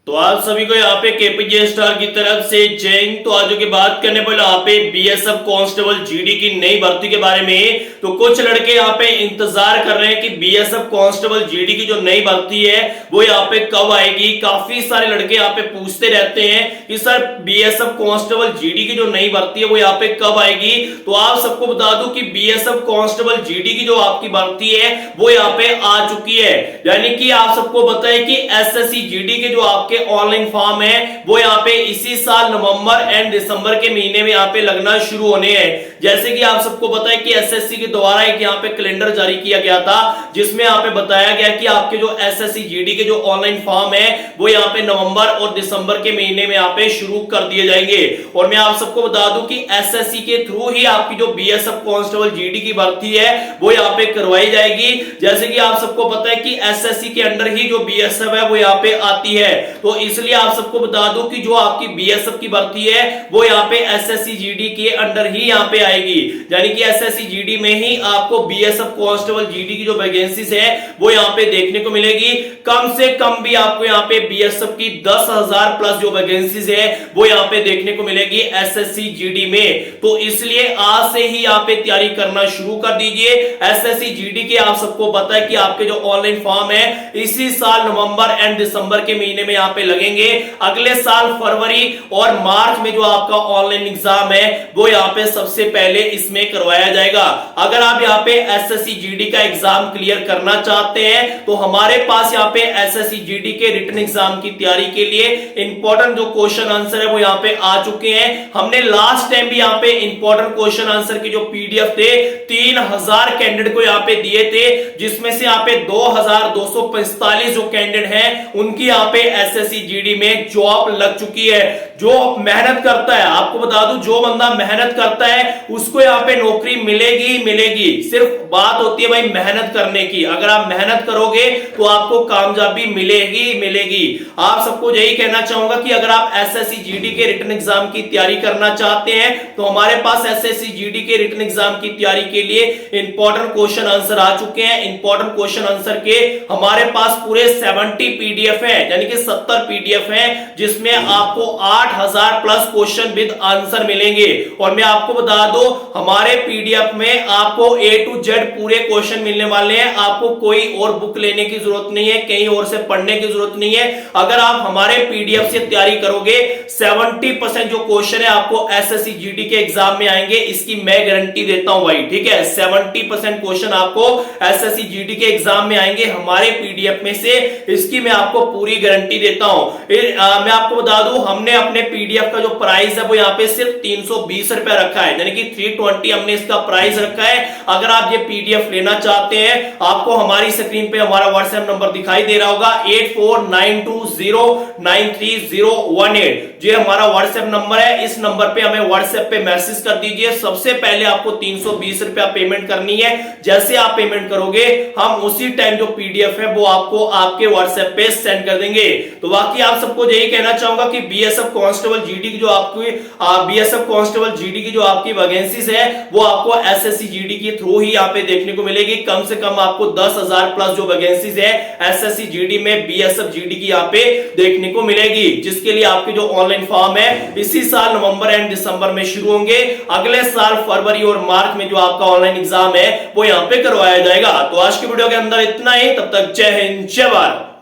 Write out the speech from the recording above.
तो आप सभी को यहाँ पे केपीजे स्टार की तरफ से जय हिंद। तो आज की बात करने पर यहाँ पे बीएसएफ कांस्टेबल जीडी की नई भर्ती के बारे में। तो कुछ लड़के यहाँ पे इंतजार कर रहे हैं कि बीएसएफ कांस्टेबल जीडी की जो नई भर्ती है वो यहाँ पे कब आएगी। काफी सारे लड़के यहाँ पे पूछते रहते हैं कि सर बीएसएफ कांस्टेबल जीडी की जो नई भर्ती है वो यहाँ पे कब आएगी। तो आप सबको बता दूं कि बीएसएफ कांस्टेबल जीडी की जो आपकी भर्ती है वो यहाँ पे आ चुकी है। यानी कि आप सबको पता है कि एसएससी जीडी के जो आपके ऑनलाइन फॉर्म है वो यहाँ पे इसी साल नवंबर एंड दिसंबर के महीने में यहाँ पे लगना शुरू होने हैं। जैसे कि आप सबको पता है कि एसएससी के द्वारा एक यहाँ पे कैलेंडर जारी किया गया था जिसमें यहाँ पे बताया गया कि आपके जो एसएससी जीडी के जो ऑनलाइन फॉर्म है वो यहाँ पे नवंबर और दिसंबर के महीने में यहाँ पे शुरू कर दिए जाएंगे। और मैं आप सबको बता दूं कि एसएससी के थ्रू ही आपकी जो बीएसएफ कांस्टेबल जीडी की भर्ती है वो यहाँ पे करवाई जाएगी। जैसे कि आप सबको पता है कि एसएससी के अंडर ही जो बीएसएफ है वो यहाँ पे आती है, तो इसलिए आप सबको बता दूं कि जो आपकी बीएसएफ की भर्ती है वो यहाँ पे एसएससी जीडी के अंडर ही यहाँ पे आएगी। यानी कि एसएससी जीडी में ही आपको बीएसएफ कांस्टेबल जीडी की जो वैकेंसीज है वो यहाँ पे देखने को मिलेगी। कम से कम भी आपको यहाँ पे बीएसएफ की 10,000 प्लस जो वैकेंसीज है वो यहाँ पे देखने को मिलेगी एसएससी जीडी में। तो इसलिए आज से ही यहाँ पे तैयारी करना शुरू कर दीजिए। एसएससी जीडी के आप सबको पता है कि आपके जो ऑनलाइन फॉर्म है इसी साल नवंबर एंड दिसंबर के महीने में यहाँ पे लगेंगे। अगले साल फरवरी और मार्च में जो आपका ऑनलाइन एग्जाम है वो यहाँ पे सबसे पहले इसमें करवाया जाएगा। अगर आप यहाँ पे एसएससी जीडी का एग्जाम क्लियर करना चाहते हैं तो हमारे पास यहाँ पे एसएससी जीडी के रिटन एग्जाम की तैयारी के लिए इंपॉर्टेंट जो क्वेश्चन आंसर है वो यहाँ पे आ चुके हैं। हमने लास्ट टाइम भी यहाँ पे इंपॉर्टेंट क्वेश्चन आंसर के जो पीडीएफ थे 3000 कैंडिडेट को यहाँ पे दिए थे, जिसमें से यहाँ पे 2245 जो कैंडिडेट हैं उनकी यहाँ पे एसएससी जीडी में जॉब लग चुकी है। जो मेहनत करता है, आपको बता दूं, जो बंदा मेहनत करता है उसको यहाँ पे नौकरी मिलेगी ही मिलेगी। सिर्फ बात होती है भाई मेहनत करने की। अगर आप मेहनत करोगे तो आपको कामयाबी मिलेगी मिलेगी। आप सबको यही कहना चाहूंगा कि अगर आप एसएससी जीडी के रिटन एग्जाम की तैयारी करना चाहते हैं तो हमारे पास एसएससी जीडी के रिटन एग्जाम की तैयारी के लिए इंपॉर्टेंट क्वेश्चन आंसर आ चुके हैं। इंपॉर्टेंट क्वेश्चन आंसर के हमारे पास पूरे 70 पीडीएफ है, यानी कि 70 पीडीएफ है, जिसमें आपको 8000 प्लस क्वेश्चन विद आंसर मिलेंगे। और मैं आपको बता दूं हमारे पीडीएफ में आपको ए टू जेड पूरे क्वेश्चन मिलने वाले हैं। आपको कोई और बुक लेने की जरूरत नहीं है, कहीं और से पढ़ने की जरूरत नहीं है। अगर आप हमारे पीडीएफ से तैयारी करोगे 70% जो क्वेश्चन है आपको एसएससी जीडी के एग्जाम में आएंगे, इसकी मैं गारंटी देता हूं भाई। ठीक है, 70% क्वेश्चन आपको एसएससी जीडी के एग्जाम में आएंगे हमारे पीडीएफ में से, इसकी मैं आपको पूरी गारंटी देता हूं। मैं आपको बता दूं हमने अपने पीडीएफ का जो प्राइस है वो यहाँ पे सिर्फ 320 रुपया रखा है, यानी कि 320 हमने इसका प्राइस रखा है। अगर आप ये पीडीएफ लेना चाहते हैं, आपको हमारी स्क्रीन पे हमारा व्हाट्सएप नंबर दिखाई दे रहा होगा 8492093018। ये हमारा व्हाट्सएप नंबर है। इस नंबर पे हमें व्हाट्सएप पे मैसेज कर दीजिए। सबसे पहले आपको 320 रुपया पेमेंट करनी है। जैसे आप पेमेंट करोगे हम उसी टाइम जो पीडीएफ है वो आपको आपके व्हाट्सएप पे सेंड कर देंगे। तो बाकी आप सबको यही कहना चाहूंगा कि बीएसएफ कांस्टेबल जीडी की जो आपकी बीएसएफ कांस्टेबल जीडी की जो आपकी वैकेंसीज है वो आपको एसएससी जीडी के थ्रू ही यहाँ पे देखने को मिलेगी। कम से कम आपको 10,000 प्लस जो वैकेंसीज है एसएससी जीडी में बीएसएफ जीडी की यहाँ पे देखने को मिलेगी, जिसके लिए आपके जो ऑनलाइन फॉर्म है इसी साल नवंबर एंड दिसंबर में शुरू होंगे। अगले साल फरवरी और मार्च में जो आपका ऑनलाइन एग्जाम है वो यहाँ पे करवाया जाएगा। तो आज की वीडियो के अंदर इतना ही। तब तक जय हिंद, जय भारत।